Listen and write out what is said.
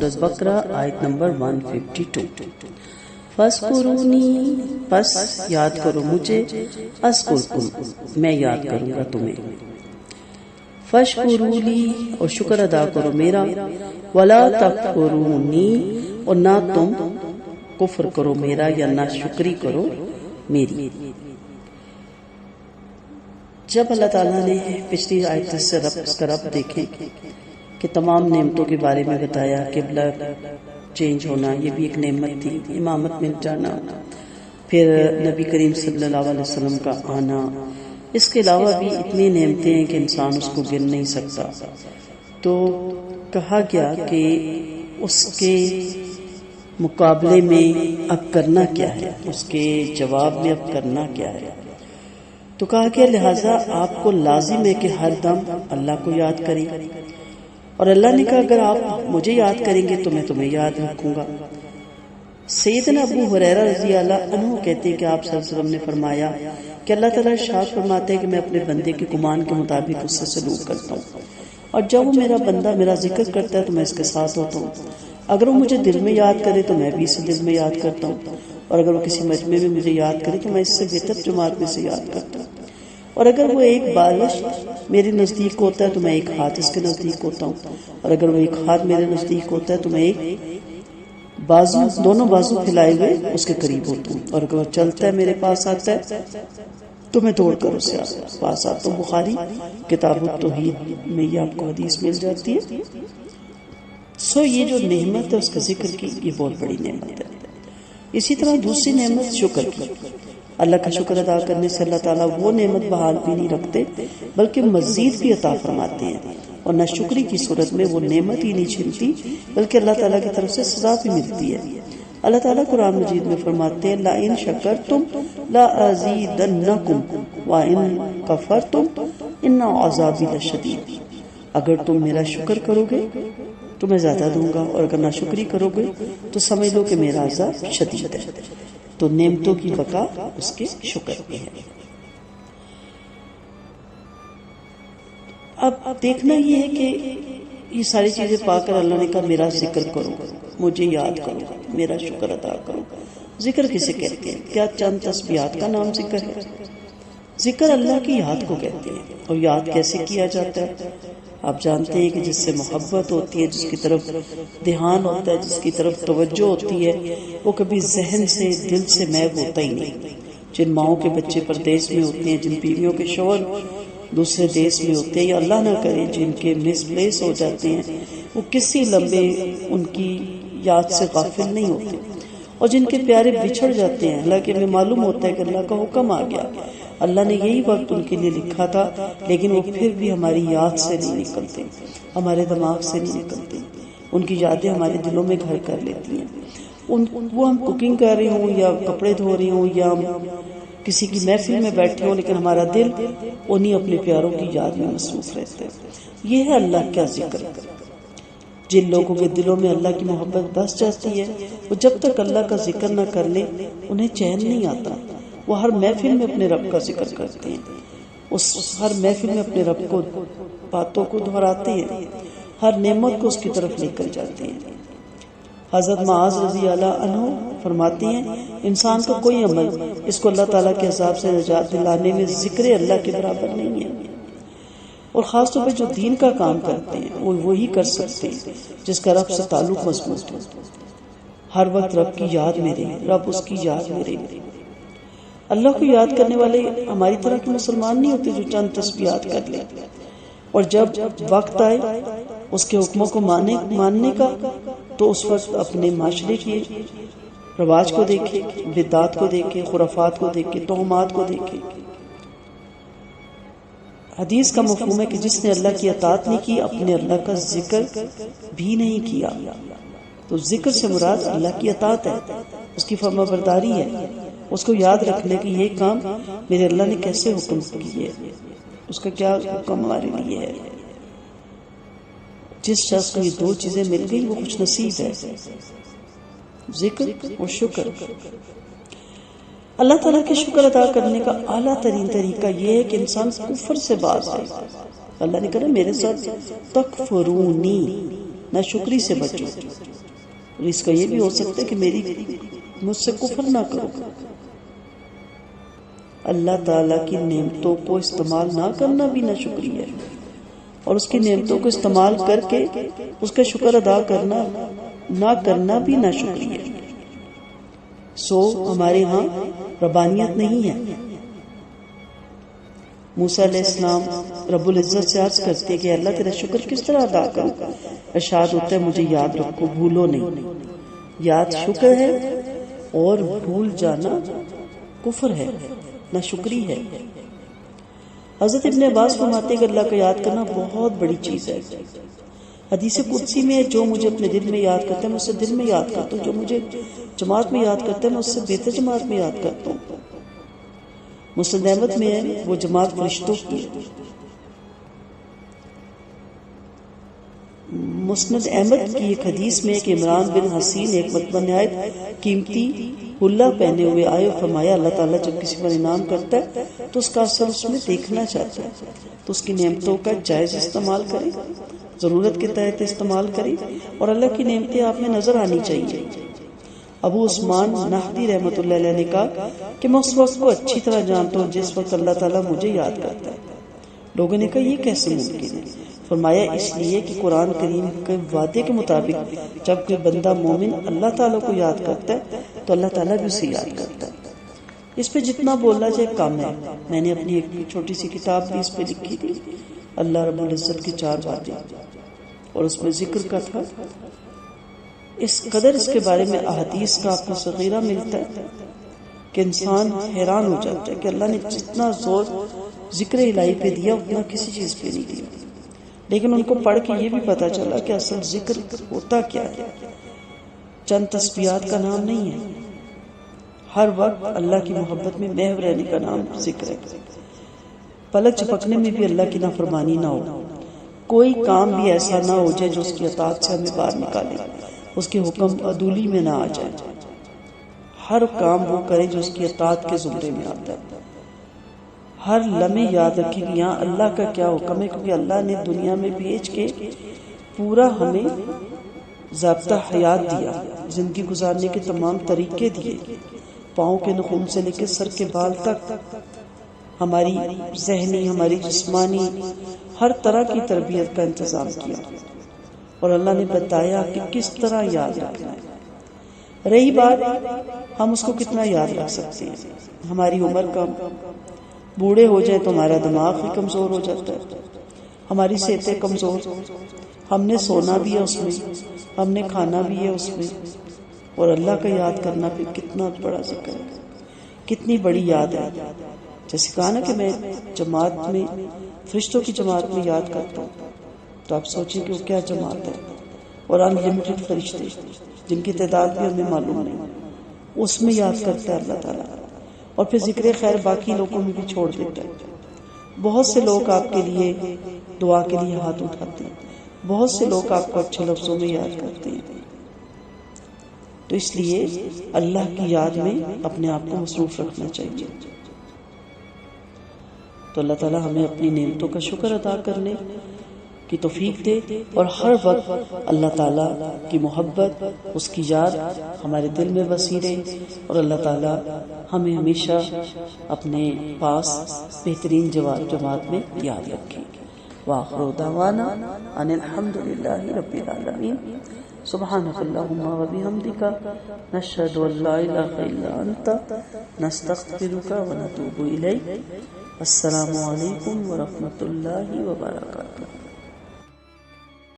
سورۃ بقرہ آیت نمبر 152۔ فَاذْكُرُونِی، پس یاد کرو مجھے، اذکرکم، میں یاد کروں گا تمہیں۔ فَاشْکُرُوا لی، اور شکر ادا کرو میرا، وَلَا تَکْفُرُونِی، اور نہ تم کفر کرو میرا یا نہ شکری کرو میری۔ جب اللہ تعالیٰ نے پچھلی آیت سے اس کا رب دیکھیں کہ تمام نعمتوں کے بارے میں بتایا، قبلہ چینج ہونا یہ بھی ایک نعمت تھی، امامت مل جانا، پھر نبی کریم صلی اللہ علیہ وسلم کا آنا، اس کے علاوہ بھی اتنی نعمتیں ہیں کہ انسان اس کو گن نہیں سکتا۔ تو کہا گیا کہ اس کے مقابلے میں اب کرنا کیا ہے، اس کے جواب میں اب کرنا کیا ہے۔ تو کہا کہ لہٰذا آپ کو لازم ہے کہ ہر دم اللہ کو یاد کریں، اور اللہ نے کہا اگر آپ مجھے یاد کریں گے تو میں تمہیں یاد رکھوں گا۔ سیدنا ابو ہریرہ رضی اللہ عنہ کہتے ہیں کہ آپ صلی اللہ علیہ وسلم نے فرمایا کہ اللہ تعالیٰ ارشاد فرماتے ہیں کہ میں اپنے بندے کے گمان کے مطابق اس سے سلوک کرتا ہوں، اور جب وہ میرا بندہ میرا ذکر کرتا ہے تو میں اس کے ساتھ ہوتا ہوں، اگر وہ مجھے دل میں یاد کرے تو میں بھی اسے دل میں یاد کرتا ہوں، اور اگر وہ کسی مجمع میں مجھے یاد کرے تو میں اس سے بہتر جماعت میں سے یاد کرتا ہوں، اور اگر وہ ایک بالش میرے نزدیک ہوتا ہے تو میں ایک ہاتھ اس کے نزدیک ہوتا ہوں، اور اگر وہ ایک ہاتھ میرے نزدیک ہوتا ہے تو میں ایک بازو دونوں بازو پھیلائے ہوئے اس کے قریب ہوتا ہوں، اور اگر وہ چلتا ہے میرے پاس آتا ہے تو میں دوڑ کر اس سے پاس آتا ہوں۔ بخاری کتاب التوحید میں یہ آپ کو حدیث مل جاتی ہے۔ یہ جو نعمت ہے اس کا ذکر کی، یہ بہت بڑی نعمت ہے۔ اسی طرح دوسری نعمت شکر کی، اللہ کا شکر ادا کرنے سے اللہ تعالیٰ وہ نعمت بحال بھی نہیں رکھتے بلکہ مزید بھی عطا فرماتے ہیں، اور نہ شکری کی صورت میں وہ نعمت ہی نہیں چھنتی بلکہ اللہ تعالیٰ کی طرف سے سزا بھی ملتی ہے۔ اللہ تعالیٰ قرآن مجید میں فرماتے ہیں لَئِن شَكَرْتُمْ لَأَزِيدَنَّكُمْ وَإِن كَفَرْتُمْ إِنَّ عَذَابِي لَشَدِيدٌ، اگر تم میرا شکر کرو گے تو میں زیادہ دوں گا، اور اگر ناشکری کرو گے تو سمجھ لو کہ میرا عذاب شدید ہے۔ تو نعمتوں کی بقا اس کے شکر پہ ہے۔ اب دیکھنا یہ ہے کہ یہ ساری چیزیں پا کر اللہ نے کہا میرا ذکر کرو، مجھے یاد کرو، میرا شکر ادا کرو۔ ذکر کسے کہتے ہیں؟ کیا چند تسبیحات کا نام ذکر ہے؟ ذکر اللہ کی یاد کو کہتے ہیں، اور یاد کیسے کیا جاتا ہے؟ آپ جانتے ہیں کہ جس سے محبت ہوتی ہے، جس کی طرف دھیان ہوتا ہے، جس کی طرف توجہ ہوتی ہے، وہ کبھی ذہن سے دل سے محو ہوتا ہی نہیں۔ جن ماؤں کے بچے پردیس میں ہوتے ہیں، جن بیویوں کے شوہر دوسرے دیش میں ہوتے ہیں، یا اللہ نہ کرے جن کے مس پلیس ہو جاتے ہیں، وہ کسی لمحے ان کی یاد سے غافل نہیں ہوتے، اور جن کے پیارے بچھڑ جاتے ہیں، حالانکہ ہمیں معلوم ہوتا ہے کہ اللہ کا حکم آ گیا، اللہ نے یہی وقت ان کے لیے لکھا تھا، لیکن وہ پھر بھی ہماری یاد سے نہیں نکلتے، ہمارے دماغ سے نہیں نکلتے، ان کی یادیں ہمارے دلوں میں گھر کر لیتی ہیں۔ وہ ہم کوکنگ کر رہے ہوں یا کپڑے دھو رہے ہوں یا ہم کسی کی محفل میں بیٹھے ہوں، لیکن ہمارا دل انہیں اپنے پیاروں کی یاد میں مصروف رہتا ہے۔ یہ ہے اللہ کا ذکر۔ جن لوگوں کے دلوں میں اللہ کی محبت بس جاتی ہے، وہ جب تک اللہ کا ذکر نہ کر لیں انہیں چین نہیں آتا۔ وہ ہر محفل میں اپنے رب کا ذکر کرتے ہیں، ہر محفل میں اپنے رب کو باتوں کو دہراتے ہیں، ہر نعمت کو اس کی طرف لے کر جاتے ہیں۔ حضرت معاذ رضی اللہ عنہ فرماتے ہیں انسان کا کوئی عمل اس کو اللہ تعالیٰ کے عذاب سے نجات دلانے میں ذکر اللہ کے برابر نہیں ہے، اور خاص طور پہ جو دین کا کام کرتے ہیں وہ وہی کر سکتے ہیں جس کا رب سے تعلق مضبوط ہو۔ ہر وقت رب کی یاد میں رہے، رب اس کی یاد میں رہے۔ اللہ کو یاد کرنے والے ہماری طرح کے مسلمان نہیں ہوتے جو چند تسبیحات کر لیں، اور جب وقت آئے اس کے حکموں کو ماننے کا تو اس وقت اپنے معاشرے کے رواج کو دیکھے، بدعات کو دیکھے، خرافات کو دیکھے، توہمات کو دیکھے۔ حدیث کا مفہوم ہے کہ جس نے اللہ کی اطاعت نہیں کی اپنے اللہ کا ذکر بھی نہیں کیا۔ تو ذکر سے مراد اللہ کی اطاعت ہے، اس کی فرما برداری ہے، اس کو یاد رکھنے کی یہ کام میرے اللہ نے کیسے حکم کی ہے، اس کا کیا حکم ہمارے لیے ہے۔ جس شخص کو یہ دو چیزیں مل گئی وہ خوش نصیب ہے، ذکر اور شکر۔ اللہ تعالیٰ کے شکر ادا کرنے کا اعلیٰ ترین طریقہ یہ ہے کہ انسان کفر سے باز آئے۔ اللہ نے کہا میرے ساتھ تکفرونی، ناشکری سے بچو. اور اس کا یہ بھی ہو سکتا ہے کہ مجھ سے کفر نہ کرو. اللہ تعالیٰ کی نعمتوں کو استعمال نہ کرنا بھی ناشکری ہے، اور اس کی نعمتوں کو استعمال کر کے اس کا شکر ادا کرنا نہ کرنا بھی ناشکری ہے. ہمارے ہاں ربانیت نہیں ہے. موسیٰ علیہ السلام رب العزت سے عرض کرتے کہ اللہ تیرا شکر کس طرح ادا کروں. ارشاد ہوتا ہے مجھے یاد رکھو، بھولو نہیں. یاد شکر ہے اور بھول جانا کفر ہے، ناشکری ہے. حضرت ابن عباس فرماتے کہ اللہ کو یاد کرنا بہت بڑی چیز ہے. حدیث قدسی میں جو مجھے اپنے دل میں یاد کرتا ہے میں اس سے دل میں یاد کرتا ہوں، جو مجھے جماعت میں یاد کرتا ہے میں اس سے بہتر جماعت میں یاد کرتا ہوں. مسند احمد میں ہے وہ جماعت فرشتوں کی ہے. مسند احمد کی ایک حدیث میں کہ عمران بن حسین ایک مرتبہ نہایت قیمتی حلہ پہنے ہوئے آئے اور فرمایا اللہ تعالیٰ جب کسی پر انعام کرتا ہے تو اس کا اثر اس میں دیکھنا چاہتا ہے تو اس کی نعمتوں کا جائز استعمال کریں، ضرورت کے تحت استعمال کریں، اور اللہ کی نعمتیں آپ میں نظر آنی چاہیے. ابو عثمان نحوی رحمۃ اللہ علیہ نے کہا کہ میں اس وقت کو اچھی طرح جانتا ہوں جس وقت اللہ تعالیٰ مجھے یاد کرتا ہے. لوگوں نے کہا یہ کیسے ممکن ہے؟ فرمایا اس لیے کہ قرآن کریم کے وعدے کے مطابق جب کوئی بندہ مومن اللہ تعالیٰ کو یاد کرتا ہے تو اللہ تعالیٰ بھی اسے یاد کرتا ہے. اس پہ جتنا بولنا جائے کم ہے. میں نے اپنی ایک چھوٹی سی کتاب بھی اس پہ لکھی تھی، اللہ رب العزت کی 4 باتیں، اور اس میں ذکر کا تھا. اس قدر اس کے بارے میں احادیث کا آپ کو صغیرہ ملتا ہے کہ انسان حیران ہو جاتا ہے کہ اللہ نے جتنا زور ذکر الہی پہ دیا اتنا کسی چیز پہ نہیں دیا. لیکن ان کو پڑھ کے یہ بھی پتا چلا کہ اصل ذکر ہوتا کیا ہے. چند تسبیحات کا نام نہیں ہے، ہر وقت اللہ کی محبت میں محو رہنے کا نام ذکر ہے. پلک جھپکنے میں بھی اللہ کی نافرمانی نہ ہو، کوئی کام بھی ایسا نہ ہو جائے جو اس کی اطاعت سے ہمیں باہر نکالے، اس کے حکم عدولی میں نہ آ جائے. ہر کام وہ کرے جو اس کی اطاعت کے زمرے میں آتا ہے. ہر لمحے یاد رکھیں کہ یہاں اللہ کا کیا حکم ہے، کیونکہ اللہ نے دنیا میں بھیج کے پورا ہمیں ضابطہ حیات دیا، زندگی گزارنے کے تمام طریقے دیے، پاؤں کے نخون سے لے کے سر کے بال تک ہماری ذہنی ہماری جسمانی ہر طرح کی تربیت کا انتظام کیا، اور اللہ نے بتایا کہ کس طرح یاد رکھنا ہے. رہی بات ہم اس کو کتنا یاد رکھ سکتے ہیں. ہماری عمر کم، بوڑھے ہو جائے تو ہمارا دماغ بھی کمزور ہو جاتا ہے، ہماری صحتیں کمزور، ہم نے سونا بھی ہے اس میں، ہم نے کھانا بھی ہے اس میں، اور اللہ کا یاد کرنا پھر کتنا بڑا ذکر ہے، کتنی بڑی یاد ہے. جیسے کہا نا کہ میں جماعت میں فرشتوں کی جماعت میں یاد کرتا ہوں، تو آپ سوچیں کہ وہ کیا جماعت ہے. اور انلمیٹڈ فرشتے جن کی تعداد بھی ہمیں معلوم نہیں، اس میں یاد کرتا ہے اللہ تعالیٰ. اور پھر ذکر خیر باقی لوگوں میں بھی چھوڑ دیتا ہے. بہت سے لوگ آپ کے لیے دعا کے لیے ہاتھ اٹھاتے ہیں، بہت سے لوگ آپ کو اچھے لفظوں میں یاد کرتے ہیں. تو اس لیے اللہ کی یاد میں اپنے آپ کو مصروف رکھنا چاہیے. تو اللہ تعالیٰ ہمیں اپنی نعمتوں کا شکر ادا کرنے کی توفیق دے، اور ہر وقت اللہ تعالیٰ کی محبت، اس کی یاد ہمارے دل میں وسیع رہے، اور اللہ تعالیٰ ہمیں ہمیشہ اپنے پاس بہترین جماعت میں یاد رکھیں. وآخر دعوانا ان الحمد للہ رب العالمین. سبحانک اللہم وبحمدک، نشہد ان لا الہ الا انت، نستغفرک ونتوب الیک. السلام علیکم ورحمۃ اللہ وبرکاتہ.